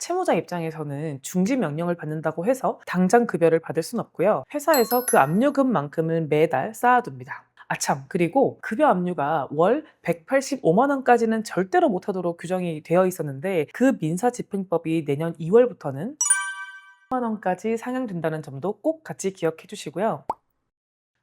채무자 입장에서는 중지 명령을 받는다고 해서 당장 급여를 받을 순 없고요. 회사에서 그 압류금만큼은 매달 쌓아둡니다. 아참, 그리고 급여 압류가 월 185만 원까지는 절대로 못하도록 규정이 되어 있었는데 그 민사집행법이 내년 2월부터는 10만 원까지 상향된다는 점도 꼭 같이 기억해 주시고요.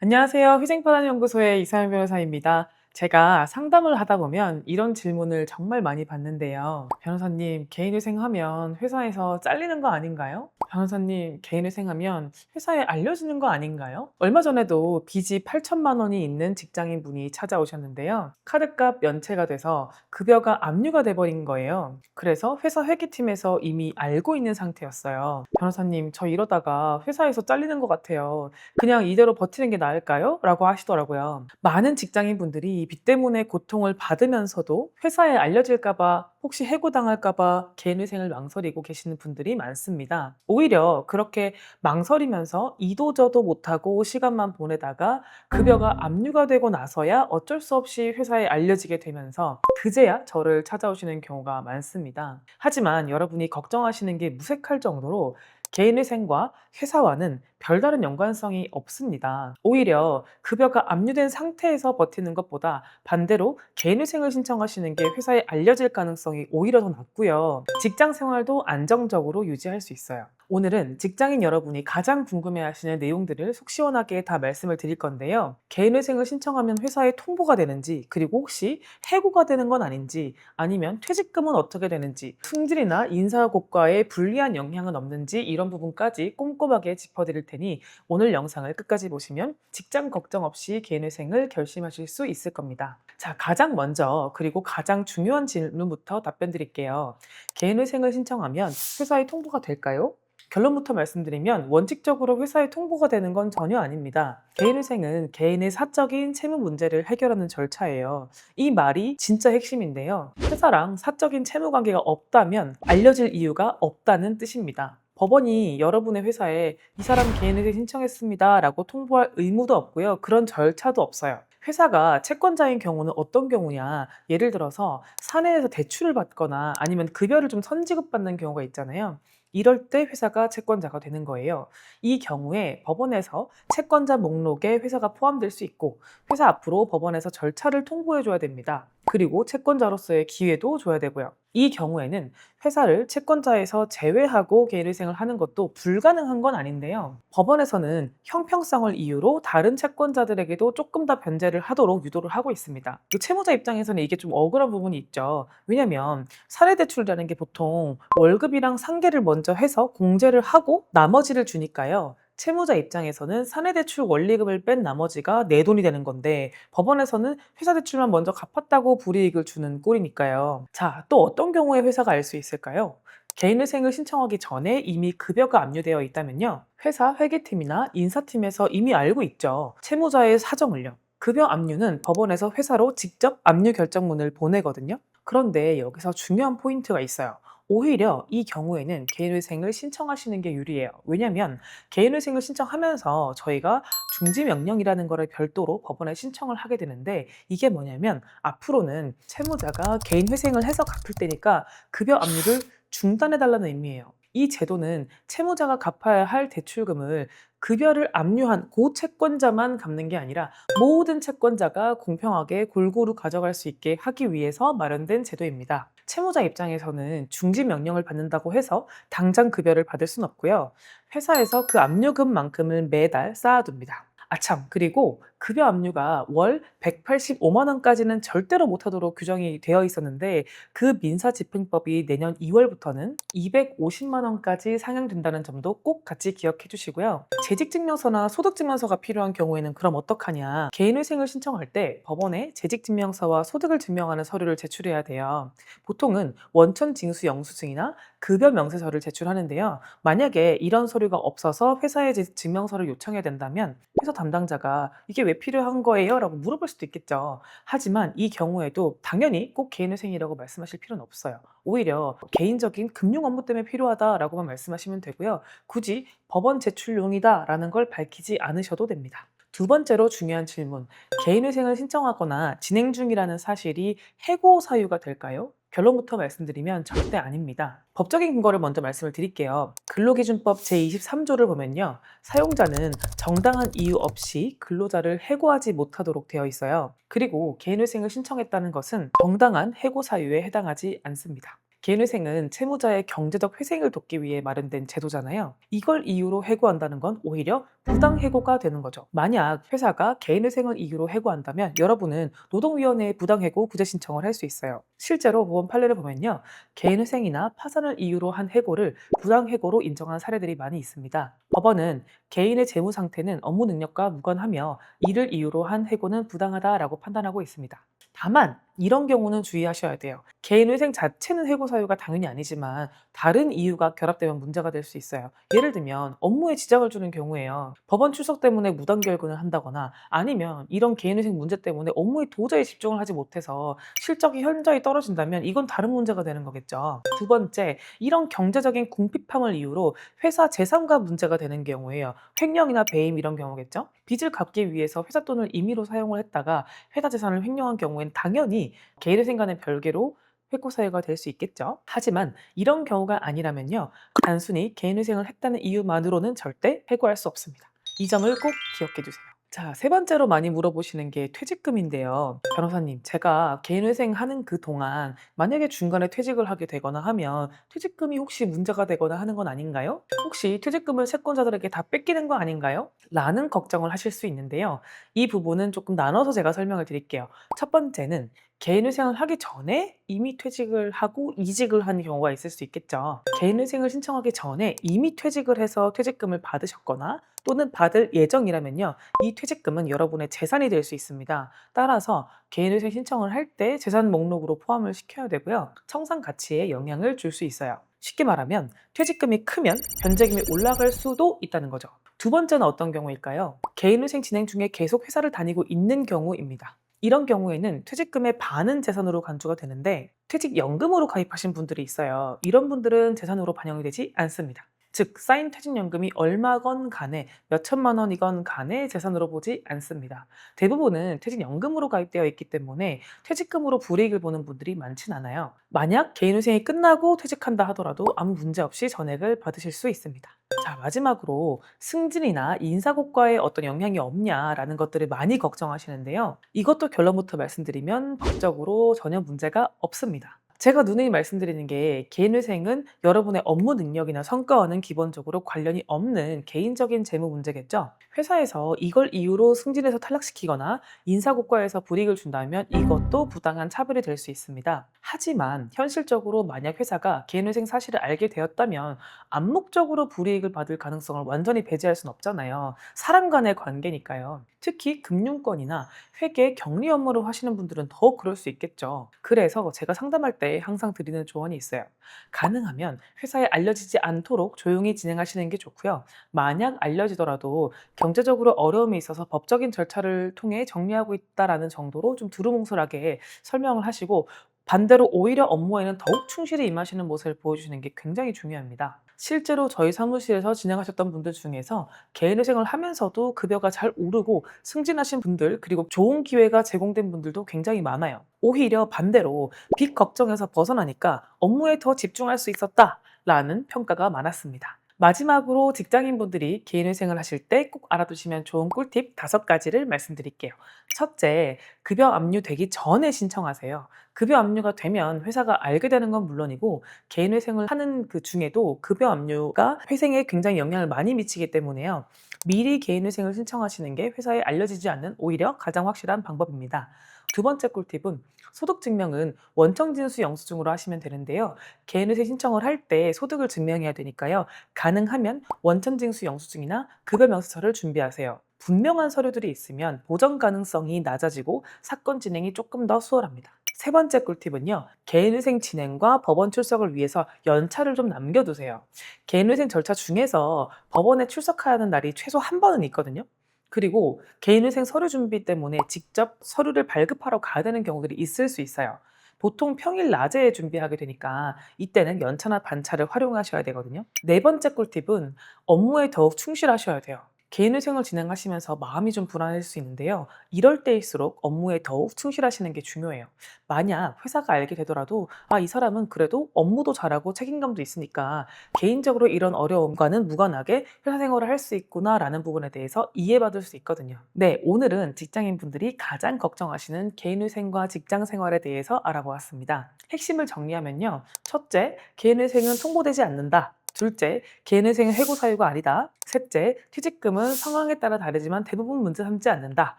안녕하세요. 희생파란연구소의 이사연 변호사입니다. 제가 상담을 하다 보면 이런 질문을 정말 많이 받는데요. 변호사님, 개인회생하면 회사에서 잘리는 거 아닌가요? 변호사님, 개인회생하면 회사에 알려지는 거 아닌가요? 얼마 전에도 빚이 8천만 원이 있는 직장인 분이 찾아오셨는데요. 카드값 연체가 돼서 급여가 압류가 돼버린 거예요. 그래서 회사 회계팀에서 이미 알고 있는 상태였어요. 변호사님, 저 이러다가 회사에서 잘리는 것 같아요. 그냥 이대로 버티는 게 나을까요? 라고 하시더라고요. 많은 직장인분들이 빚 때문에 고통을 받으면서도 회사에 알려질까봐 혹시 해고당할까봐 개인회생을 망설이고 계시는 분들이 많습니다. 오히려 그렇게 망설이면서 이도저도 못하고 시간만 보내다가 급여가 압류가 되고 나서야 어쩔 수 없이 회사에 알려지게 되면서 그제야 저를 찾아오시는 경우가 많습니다. 하지만 여러분이 걱정하시는 게 무색할 정도로 개인회생과 회사와는 별다른 연관성이 없습니다. 오히려 급여가 압류된 상태에서 버티는 것보다 반대로 개인회생을 신청하시는 게 회사에 알려질 가능성이 오히려 더 낮고요. 직장 생활도 안정적으로 유지할 수 있어요. 오늘은 직장인 여러분이 가장 궁금해하시는 내용들을 속 시원하게 다 말씀을 드릴 건데요. 개인회생을 신청하면 회사에 통보가 되는지, 그리고 혹시 해고가 되는 건 아닌지, 아니면 퇴직금은 어떻게 되는지, 승진이나 인사고과에 불리한 영향은 없는지 이런 부분까지 꼼꼼하게 짚어드릴 테니 오늘 영상을 끝까지 보시면 직장 걱정 없이 개인회생을 결심하실 수 있을 겁니다. 자, 가장 먼저 그리고 가장 중요한 질문부터 답변 드릴게요. 개인회생을 신청하면 회사에 통보가 될까요? 결론부터 말씀드리면 원칙적으로 회사에 통보가 되는 건 전혀 아닙니다. 개인회생은 개인의 사적인 채무 문제를 해결하는 절차예요. 이 말이 진짜 핵심인데요. 회사랑 사적인 채무 관계가 없다면 알려질 이유가 없다는 뜻입니다. 법원이 여러분의 회사에 이 사람 개인회생 신청했습니다 라고 통보할 의무도 없고요. 그런 절차도 없어요. 회사가 채권자인 경우는 어떤 경우냐? 예를 들어서 사내에서 대출을 받거나 아니면 급여를 좀 선지급받는 경우가 있잖아요. 이럴 때 회사가 채권자가 되는 거예요. 이 경우에 법원에서 채권자 목록에 회사가 포함될 수 있고 회사 앞으로 법원에서 절차를 통보해 줘야 됩니다. 그리고 채권자로서의 기회도 줘야 되고요. 이 경우에는 회사를 채권자에서 제외하고 개인회생을 하는 것도 불가능한 건 아닌데요. 법원에서는 형평성을 이유로 다른 채권자들에게도 조금 더 변제를 하도록 유도를 하고 있습니다. 그 채무자 입장에서는 이게 좀 억울한 부분이 있죠. 왜냐면 사례대출이라는 게 보통 월급이랑 상계를 먼저 해서 공제를 하고 나머지를 주니까요. 채무자 입장에서는 사내대출 원리금을 뺀 나머지가 내 돈이 되는 건데 법원에서는 회사 대출만 먼저 갚았다고 불이익을 주는 꼴이니까요. 자, 또 어떤 경우에 회사가 알 수 있을까요? 개인회생을 신청하기 전에 이미 급여가 압류되어 있다면요. 회사 회계팀이나 인사팀에서 이미 알고 있죠. 채무자의 사정을요. 급여 압류는 법원에서 회사로 직접 압류 결정문을 보내거든요. 그런데 여기서 중요한 포인트가 있어요. 오히려 이 경우에는 개인회생을 신청하시는 게 유리해요. 왜냐하면 개인회생을 신청하면서 저희가 중지명령이라는 거를 별도로 법원에 신청을 하게 되는데 이게 뭐냐면 앞으로는 채무자가 개인회생을 해서 갚을 때니까 급여 압류를 중단해달라는 의미예요. 이 제도는 채무자가 갚아야 할 대출금을 급여를 압류한 고 채권자만 갚는 게 아니라 모든 채권자가 공평하게 골고루 가져갈 수 있게 하기 위해서 마련된 제도입니다. 채무자 입장에서는 중지 명령을 받는다고 해서 당장 급여를 받을 순 없고요. 회사에서 그 압류금만큼은 매달 쌓아둡니다. 아참, 그리고 급여 압류가 월 185만 원까지는 절대로 못하도록 규정이 되어 있었는데 그 민사집행법이 내년 2월부터는 250만 원까지 상향된다는 점도 꼭 같이 기억해 주시고요. 재직증명서나 소득증명서가 필요한 경우에는 그럼 어떡하냐? 개인회생을 신청할 때 법원에 재직증명서와 소득을 증명하는 서류를 제출해야 돼요. 보통은 원천징수 영수증이나 급여 명세서를 제출하는데요. 만약에 이런 서류가 없어서 회사에 증명서를 요청해야 된다면 회사 담당자가 이게 왜 필요한 거예요? 라고 물어볼 수도 있겠죠. 하지만 이 경우에도 당연히 꼭 개인회생이라고 말씀하실 필요는 없어요. 오히려 개인적인 금융 업무 때문에 필요하다라고만 말씀하시면 되고요. 굳이 법원 제출용이다라는 걸 밝히지 않으셔도 됩니다. 두 번째로 중요한 질문, 개인회생을 신청하거나 진행 중이라는 사실이 해고 사유가 될까요? 결론부터 말씀드리면 절대 아닙니다. 법적인 근거를 먼저 말씀을 드릴게요. 근로기준법 제23조를 보면요. 사용자는 정당한 이유 없이 근로자를 해고하지 못하도록 되어 있어요. 그리고 개인회생을 신청했다는 것은 정당한 해고 사유에 해당하지 않습니다. 개인회생은 채무자의 경제적 회생을 돕기 위해 마련된 제도잖아요. 이걸 이유로 해고한다는 건 오히려 부당해고가 되는 거죠. 만약 회사가 개인회생을 이유로 해고한다면 여러분은 노동위원회에 부당해고 구제 신청을 할 수 있어요. 실제로 법원 판례를 보면요. 개인회생이나 파산을 이유로 한 해고를 부당해고로 인정한 사례들이 많이 있습니다. 법원은 개인의 재무 상태는 업무 능력과 무관하며 이를 이유로 한 해고는 부당하다라고 판단하고 있습니다. 다만 이런 경우는 주의하셔야 돼요. 개인회생 자체는 해고 사유가 당연히 아니지만 다른 이유가 결합되면 문제가 될 수 있어요. 예를 들면 업무에 지장을 주는 경우에요. 법원 출석 때문에 무단결근을 한다거나 아니면 이런 개인회생 문제 때문에 업무에 도저히 집중을 하지 못해서 실적이 현저히 떨어진다면 이건 다른 문제가 되는 거겠죠. 두 번째, 이런 경제적인 궁핍함을 이유로 회사 재산과 문제가 되는 경우에요. 횡령이나 배임 이런 경우겠죠. 빚을 갚기 위해서 회사 돈을 임의로 사용을 했다가 회사 재산을 횡령한 경우에는 당연히 개인회생과는 별개로 회고 사유가 될 수 있겠죠. 하지만 이런 경우가 아니라면요. 단순히 개인회생을 했다는 이유만으로는 절대 해고할 수 없습니다. 이 점을 꼭 기억해 주세요. 자, 세 번째로 많이 물어보시는 게 퇴직금인데요. 변호사님, 제가 개인회생 하는 그 동안 만약에 중간에 퇴직을 하게 되거나 하면 퇴직금이 혹시 문제가 되거나 하는 건 아닌가요? 혹시 퇴직금을 채권자들에게 다 뺏기는 거 아닌가요? 라는 걱정을 하실 수 있는데요. 이 부분은 조금 나눠서 제가 설명을 드릴게요. 첫 번째는 개인회생을 하기 전에 이미 퇴직을 하고 이직을 한 경우가 있을 수 있겠죠. 개인회생을 신청하기 전에 이미 퇴직을 해서 퇴직금을 받으셨거나 또는 받을 예정이라면요. 이 퇴직금은 여러분의 재산이 될 수 있습니다. 따라서 개인회생 신청을 할 때 재산 목록으로 포함을 시켜야 되고요. 청산 가치에 영향을 줄 수 있어요. 쉽게 말하면 퇴직금이 크면 변제금이 올라갈 수도 있다는 거죠. 두 번째는 어떤 경우일까요? 개인회생 진행 중에 계속 회사를 다니고 있는 경우입니다. 이런 경우에는 퇴직금의 반은 재산으로 간주가 되는데 퇴직연금으로 가입하신 분들이 있어요. 이런 분들은 재산으로 반영이 되지 않습니다. 즉 쌓인 퇴직연금이 얼마건 간에 몇 천만 원이건 간에 재산으로 보지 않습니다. 대부분은 퇴직연금으로 가입되어 있기 때문에 퇴직금으로 불이익을 보는 분들이 많진 않아요. 만약 개인회생이 끝나고 퇴직한다 하더라도 아무 문제 없이 전액을 받으실 수 있습니다. 자, 마지막으로 승진이나 인사고과에 어떤 영향이 없냐라는 것들을 많이 걱정하시는데요. 이것도 결론부터 말씀드리면 법적으로 전혀 문제가 없습니다. 제가 누누이 말씀드리는 게 개인회생은 여러분의 업무 능력이나 성과와는 기본적으로 관련이 없는 개인적인 재무 문제겠죠. 회사에서 이걸 이유로 승진해서 탈락시키거나 인사고과에서 불이익을 준다면 이것도 부당한 차별이 될 수 있습니다. 하지만 현실적으로 만약 회사가 개인회생 사실을 알게 되었다면 암묵적으로 불이익을 받을 가능성을 완전히 배제할 수는 없잖아요. 사람 간의 관계니까요. 특히 금융권이나 회계, 격리 업무를 하시는 분들은 더 그럴 수 있겠죠. 그래서 제가 상담할 때 항상 드리는 조언이 있어요. 가능하면 회사에 알려지지 않도록 조용히 진행하시는 게 좋고요. 만약 알려지더라도 경제적으로 어려움이 있어서 법적인 절차를 통해 정리하고 있다라는 정도로 좀 두루뭉술하게 설명을 하시고 반대로 오히려 업무에는 더욱 충실히 임하시는 모습을 보여주시는 게 굉장히 중요합니다. 실제로 저희 사무실에서 진행하셨던 분들 중에서 개인회생을 하면서도 급여가 잘 오르고 승진하신 분들 그리고 좋은 기회가 제공된 분들도 굉장히 많아요. 오히려 반대로 빚 걱정에서 벗어나니까 업무에 더 집중할 수 있었다라는 평가가 많았습니다. 마지막으로 직장인분들이 개인회생을 하실 때 꼭 알아두시면 좋은 꿀팁 5가지를 말씀드릴게요. 첫째, 급여 압류되기 전에 신청하세요. 급여 압류가 되면 회사가 알게 되는 건 물론이고 개인회생을 하는 그 중에도 급여 압류가 회생에 굉장히 영향을 많이 미치기 때문에요. 미리 개인회생을 신청하시는 게 회사에 알려지지 않는 오히려 가장 확실한 방법입니다. 두 번째 꿀팁은 소득증명은 원청진수 영수증으로 하시면 되는데요. 개인회생 신청을 할 때 소득을 증명해야 되니까요. 가능하면 원천징수 영수증이나 급여명세서를 준비하세요. 분명한 서류들이 있으면 보정 가능성이 낮아지고 사건 진행이 조금 더 수월합니다. 세 번째 꿀팁은요. 개인회생 진행과 법원 출석을 위해서 연차를 좀 남겨두세요. 개인회생 절차 중에서 법원에 출석해야 하는 날이 최소 한 번은 있거든요. 그리고 개인회생 서류 준비 때문에 직접 서류를 발급하러 가야 되는 경우들이 있을 수 있어요. 보통 평일 낮에 준비하게 되니까 이때는 연차나 반차를 활용하셔야 되거든요. 네 번째 꿀팁은 업무에 더욱 충실하셔야 돼요. 개인회생을 진행하시면서 마음이 좀 불안할 수 있는데요. 이럴 때일수록 업무에 더욱 충실하시는 게 중요해요. 만약 회사가 알게 되더라도 이 사람은 그래도 업무도 잘하고 책임감도 있으니까 개인적으로 이런 어려움과는 무관하게 회사 생활을 할 수 있구나라는 부분에 대해서 이해받을 수 있거든요. 네, 오늘은 직장인분들이 가장 걱정하시는 개인회생과 직장 생활에 대해서 알아보았습니다. 핵심을 정리하면요. 첫째, 개인회생은 통보되지 않는다. 둘째, 개인회생은 해고 사유가 아니다. 셋째, 퇴직금은 상황에 따라 다르지만 대부분 문제 삼지 않는다.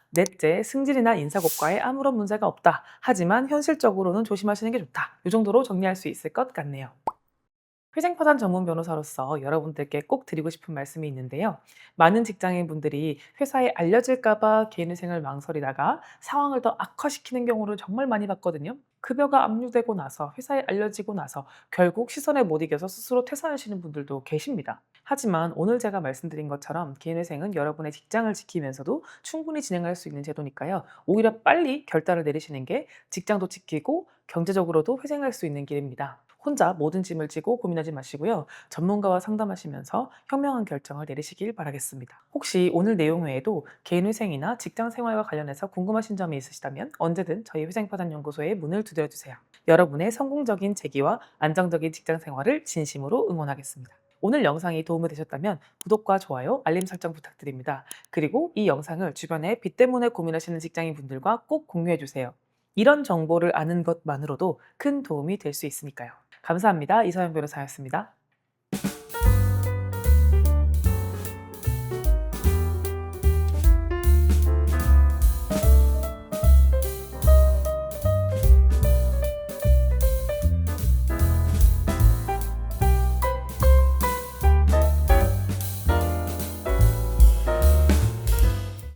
넷째, 승진이나 인사고과에 아무런 문제가 없다. 하지만 현실적으로는 조심하시는 게 좋다. 이 정도로 정리할 수 있을 것 같네요. 회생파산 전문 변호사로서 여러분들께 꼭 드리고 싶은 말씀이 있는데요. 많은 직장인분들이 회사에 알려질까봐 개인회생을 망설이다가 상황을 더 악화시키는 경우를 정말 많이 봤거든요. 급여가 압류되고 나서 회사에 알려지고 나서 결국 시선에 못 이겨서 스스로 퇴사하시는 분들도 계십니다. 하지만 오늘 제가 말씀드린 것처럼 개인회생은 여러분의 직장을 지키면서도 충분히 진행할 수 있는 제도니까요. 오히려 빨리 결단을 내리시는 게 직장도 지키고 경제적으로도 회생할 수 있는 길입니다. 혼자 모든 짐을 지고 고민하지 마시고요. 전문가와 상담하시면서 현명한 결정을 내리시길 바라겠습니다. 혹시 오늘 내용 외에도 개인회생이나 직장생활과 관련해서 궁금하신 점이 있으시다면 언제든 저희 회생파산연구소에 문을 두드려주세요. 여러분의 성공적인 재기와 안정적인 직장생활을 진심으로 응원하겠습니다. 오늘 영상이 도움이 되셨다면 구독과 좋아요, 알림 설정 부탁드립니다. 그리고 이 영상을 주변에 빚 때문에 고민하시는 직장인분들과 꼭 공유해주세요. 이런 정보를 아는 것만으로도 큰 도움이 될 수 있으니까요. 감사합니다. 이서연 변호사였습니다.